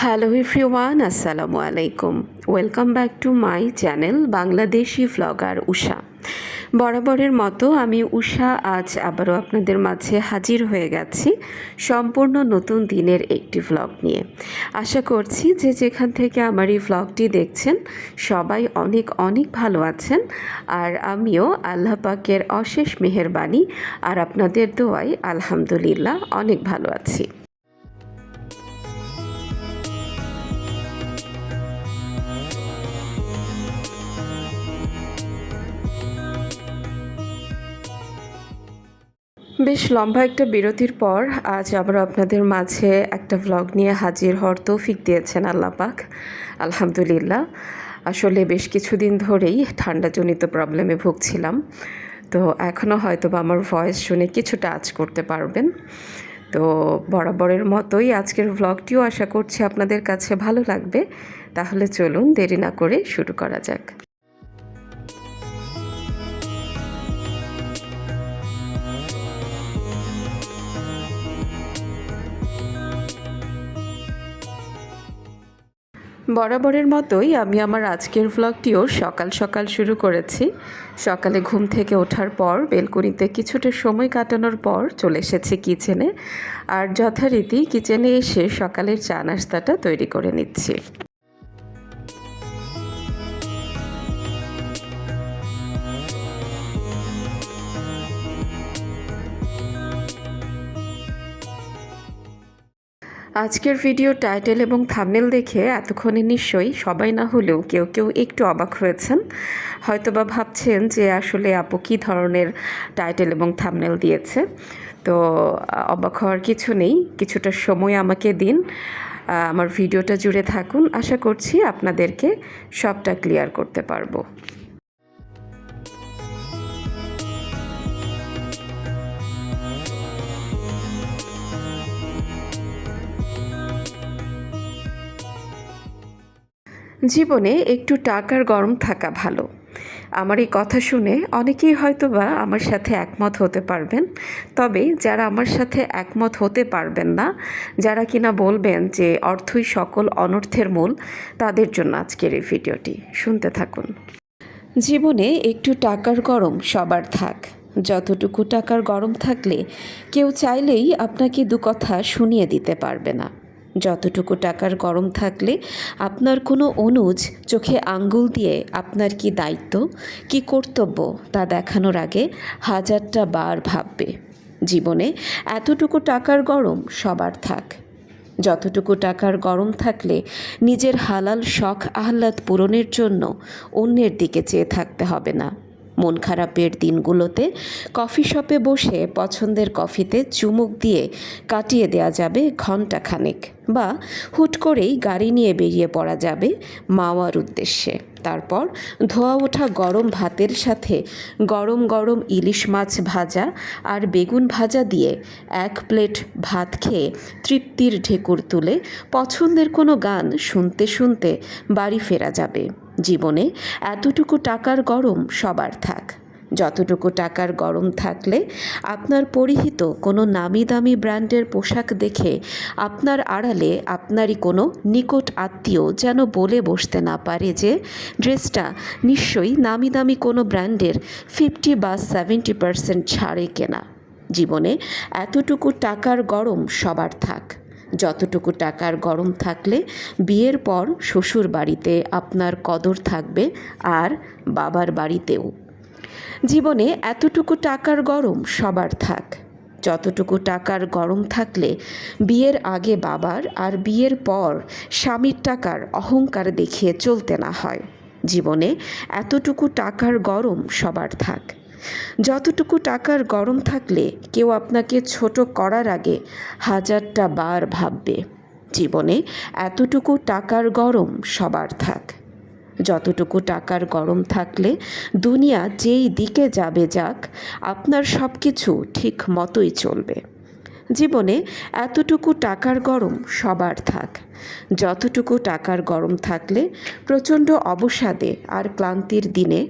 Hello everyone, আসসালামু আলাইকুম। Welcome back to my channel Bangladeshi vlogger Usha. বরাবরের মতো আমি উষা আজ আবারও আপনাদের মাঝে হাজির হয়ে গেছি সম্পূর্ণ নতুন দিনের একটি ভ্লগ নিয়ে। আশা করছি যে যেখান থেকে আমার এই ভ্লগটি দেখছেন সবাই অনেক অনেক ভালো আছেন, আর আমিও আল্লাহ পাকের অশেষ মেহেরবানি আর আপনাদের দোয়ায় আলহামদুলিল্লাহ অনেক ভালো আছি। বেশ লম্বা একটা বিরতির পর আজ আবার আপনাদের মাঝে একটা ভ্লগ নিয়ে হাজির হওয়ার তৌফিক দিয়েছেন আল্লাহ পাক, আলহামদুলিল্লাহ। আসলে বেশ কিছুদিন ধরেই ঠান্ডাজনিত প্রবলেমে ভুগছিলাম, তো এখনও হয়তো বা আমার ভয়েস শুনে কিছু টাচ করতে পারবেন। তো বরাবরের মতোই আজকের ভ্লগটিও আশা করছি আপনাদের কাছে ভালো লাগবে। তাহলে চলুন দেরি না করে শুরু করা যাক। বরাবরের মতোই আমি আমার আজকের ভ্লগটিও সকাল সকাল শুরু করেছি। সকালে ঘুম থেকে ওঠার পর বেলকনিতে কিছুটা সময় কাটানোর পর চলে এসেছি কিচেনে, আর যথারীতি কিচেনে এসে সকালের চা নাস্তাটা তৈরি করে নিচ্ছি। আজকের ভিডিও টাইটেল এবং থাম্বনেল দেখে এতক্ষণে নিশ্চয়ই সবাই না হলেও কেউ কেউ একটু অবাক হয়েছেন, হয়তোবা ভাবছেন যে আসলে আপু কী ধরনের টাইটেল এবং থাম্বনেল দিয়েছে। তো অবাক হওয়ার কিছু নেই, কিছুটা সময় আমাকে দিন, আমার ভিডিওটা জুড়ে থাকুন। আশা করছি আপনাদেরকে সবটা ক্লিয়ার করতে পারবো। জীবনে একটু টাকার গরম থাকা ভালো। আমার এই কথা শুনে অনেকেই হয়তোবা আমার সাথে একমত হতে পারবেন, তবে যারা আমার সাথে একমত হতে পারবেন না, যারা কিনা বলবেন যে অর্থই সকল অনর্থের মূল, তাদের জন্য আজকের এই ভিডিওটি শুনতে থাকুন। জীবনে একটু টাকার গরম সবার থাক। যতটুকু টাকার গরম থাকলে কেউ চাইলেই আপনাকে দু কথা শুনিয়ে দিতে পারবে না। যতটুকু টাকার গরম থাকলে আপনার কোনো অনুজ চোখে আঙ্গুল দিয়ে আপনার কি দায়িত্ব, কি কর্তব্য তা দেখানোর আগে হাজারটা বার ভাববে। জীবনে এতটুকু টাকার গরম সবার থাক। যতটুকু টাকার গরম থাকলে নিজের হালাল শখ আহ্লাদ পূরণের জন্য অন্যের দিকে চেয়ে থাকতে হবে না। মন খারাপের দিনগুলোতে কফি শপে বসে পছন্দের কফিতে চুমুক দিয়ে কাটিয়ে দেওয়া যাবে ঘণ্টাখানেক, বা হুট করেই গাড়ি নিয়ে বেরিয়ে পড়া যাবে মাওয়ার উদ্দেশ্যে। তারপর ধোয়া ওঠা গরম ভাতের সাথে গরম গরম ইলিশ মাছ ভাজা আর বেগুন ভাজা দিয়ে এক প্লেট ভাত খেয়ে তৃপ্তির ঢেকুর তুলে পছন্দের কোনো গান শুনতে শুনতে বাড়ি ফেরা যাবে। জীবনে এতটুকু টাকার গরম সবার থাক। যতটুকু টাকার গরম থাকলে আপনার পরিহিত কোনো নামি দামি ব্র্যান্ডের পোশাক দেখে আপনার আড়ালে আপনারই কোনো নিকট আত্মীয় যেন বলে বসতে না পারে যে ড্রেসটা নিশ্চয়ই নামি দামি কোনো ব্র্যান্ডের 50 বা 70% ছাড়ে কেনা। জীবনে এতটুকু টাকার গরম সবার থাক। যতটুকু টাকার গরম থাকলে বিয়ের পর শ্বশুর বাড়িতে আপনার কদর থাকবে, আর বাবার বাড়িতেও। জীবনে এতটুকু টাকার গরম সবার থাক। যতটুকু টাকার গরম থাকলে বিয়ের আগে বাবার আর বিয়ের পর স্বামীর টাকার অহংকার দেখিয়ে চলতে না হয়। জীবনে এতটুকু টাকার গরম সবার থাক। যতটুকু টাকার গরম থাকলে কেউ আপনাকে ছোট করার আগে হাজারটা বার ভাববে। জীবনে এতটুকু টাকার গরম সবার থাক। যতটুকু টাকার গরম থাকলে দুনিয়া যেই দিকে যাবে যাক, আপনার সব কিছু ঠিক মতোই চলবে। জীবনে এতটুকু টাকার গরম সবার থাক। যতটুকু টাকার গরম থাকলে প্রচণ্ড অবসাদে আর ক্লান্তির দিনে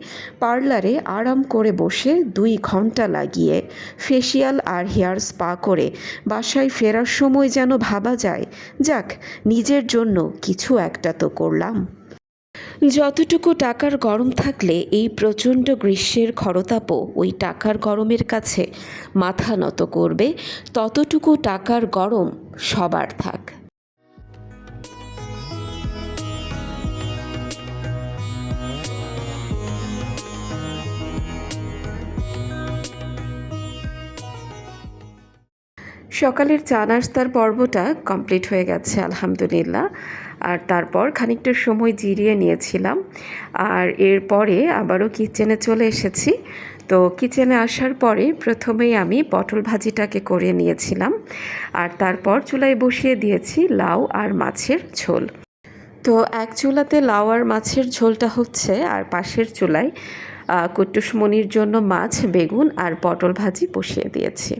পার্লারে আরাম করে বসে 2 ঘন্টা লাগিয়ে ফেসিয়াল আর হেয়ার স্পা করে বাসায় ফেরার সময় যেন ভাবা যায়, যাক, নিজের জন্য কিছু একটা তো করলাম। যতটুকু টাকার গরম থাকলে এই প্রচণ্ড গ্রীষ্মের খরতাপও ওই টাকার গরমের কাছে মাথা নত করবে, ততটুকু টাকার গরম সবার থাক। সকালের চা নাস্তার পর্বটা কমপ্লিট হয়ে গেছে আলহামদুলিল্লাহ। আর তারপর খানিকটা সময় জিরিয়ে নিয়েছিলাম, আর এরপরে আবারও কিচেনে চলে এসেছি। তো কিচেনে আসার পরে প্রথমেই আমি পটল ভাজিটাকে করে নিয়েছিলাম, আর তারপর চুলায় বসিয়ে দিয়েছি লাউ আর মাছের ঝোল। তো এক চুলাতে লাউ আর মাছের ঝোলটা হচ্ছে, আর পাশের চুলায় কুট্টুসমণির জন্য মাছ, বেগুন আর পটল ভাজি বসিয়ে দিয়েছি।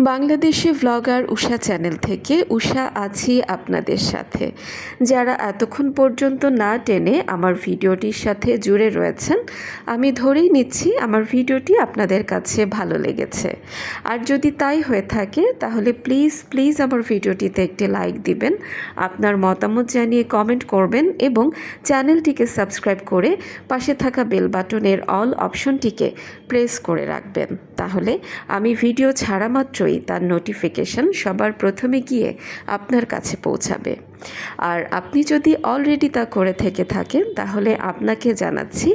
বাংলাদেশি ভ্লগার উষা চ্যানেল থেকে উষা আছি আপনাদের সাথে। যারা এতক্ষণ পর্যন্ত না টেনে আমার ভিডিওটির সাথে জুড়ে রয়েছেন, আমি ধরেই নিচ্ছি আমার ভিডিওটি আপনাদের কাছে ভালো লেগেছে। আর যদি তাই হয়ে থাকে তাহলে প্লিজ প্লিজ আমার ভিডিওটিতে একটি লাইক দিবেন, আপনার মতামত জানিয়ে কমেন্ট করবেন এবং চ্যানেলটিকে সাবস্ক্রাইব করে পাশে থাকা বেল বাটনের অল অপশনটিকে প্রেস করে রাখবেন। তাহলে আমি ভিডিও ছাড়া মাত্রই তার নোটিফিকেশন সবার প্রথমে গিয়ে আপনার কাছে পৌঁছাবে। আর আপনি যদি অলরেডি তা করে থেকে থাকেন তাহলে আপনাকে জানাচ্ছি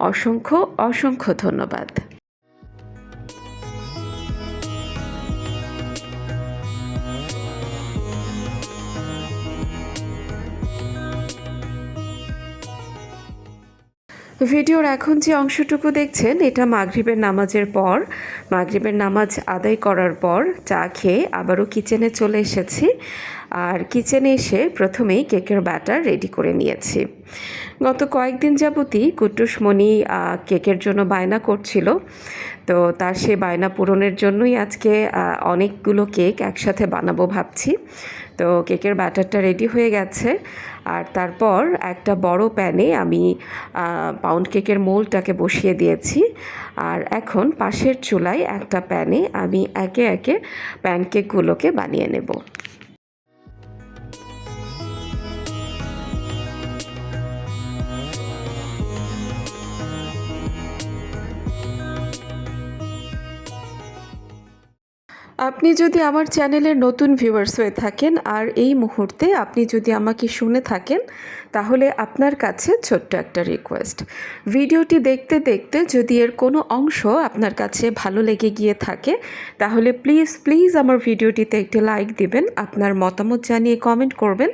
অসংখ্য অসংখ্য ধন্যবাদ। ভিডিওর এখন যে অংশটুকু দেখছেন এটা মাগরিবের নামাজের পর, মাগরিবের নামাজ আদায় করার পর চা খেয়ে আবারও কিচেনে চলে এসেছি। আর কিচেনে এসে প্রথমেই কেকের ব্যাটার রেডি করে নিয়েছি। গত কয়েকদিন যাবতই কুট্টুসমণি কেকের জন্য বায়না করছিল, তো তার সেই বায়না পূরণের জন্যই আজকে অনেকগুলো কেক একসাথে বানাবো ভাবছি। তো কেকের ব্যাটারটা রেডি হয়ে গেছে, আর তারপর একটা বড় প্যানে আমি পাউন্ড কেকের মোল্ডটাকে বসিয়ে দিয়েছি। আর এখন পাশের চুলায় একটা প্যানে আমি একে একে প্যানকেকগুলোকে বানিয়ে নেব। আপনি যদি আমার চ্যানেলের নতুন ভিউয়ার্স হয়ে থাকেন আর এই মুহূর্তে আপনি যদি আমাকে শুনে থাকেন, তাহলে আপনার কাছে ছোট্ট একটা রিকোয়েস্ট। ভিডিওটি দেখতে দেখতে যদি এর কোনো অংশ আপনার কাছে ভালো লেগে গিয়ে থাকে তাহলে প্লিজ প্লিজ আমার ভিডিওটিতে একটি লাইক দিবেন, আপনার মতামত জানিয়ে কমেন্ট করবেন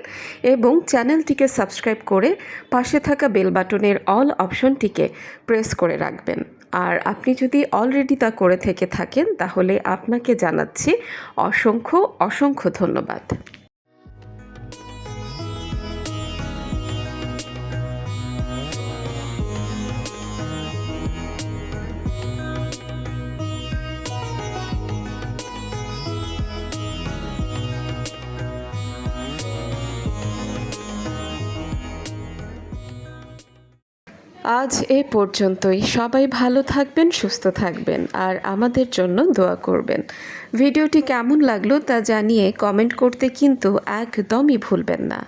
এবং চ্যানেলটিকে সাবস্ক্রাইব করে পাশে থাকা বেল বাটনের অল অপশনটিকে প্রেস করে রাখবেন। আর আপনি যদি অলরেডি তা করে থেকে থাকেন তাহলে আপনাকে জানাচ্ছি অসংখ্য অসংখ্য ধন্যবাদ। আজ এ পর্যন্তই। সবাই ভালো থাকবেন, সুস্থ থাকবেন আর আমাদের জন্য দোয়া করবেন। ভিডিওটি কেমন লাগলো তা জানিয়ে কমেন্ট করতে কিন্তু একদমই ভুলবেন না।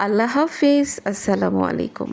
আল্লাহ হাফেজ। আসসালামু আলাইকুম।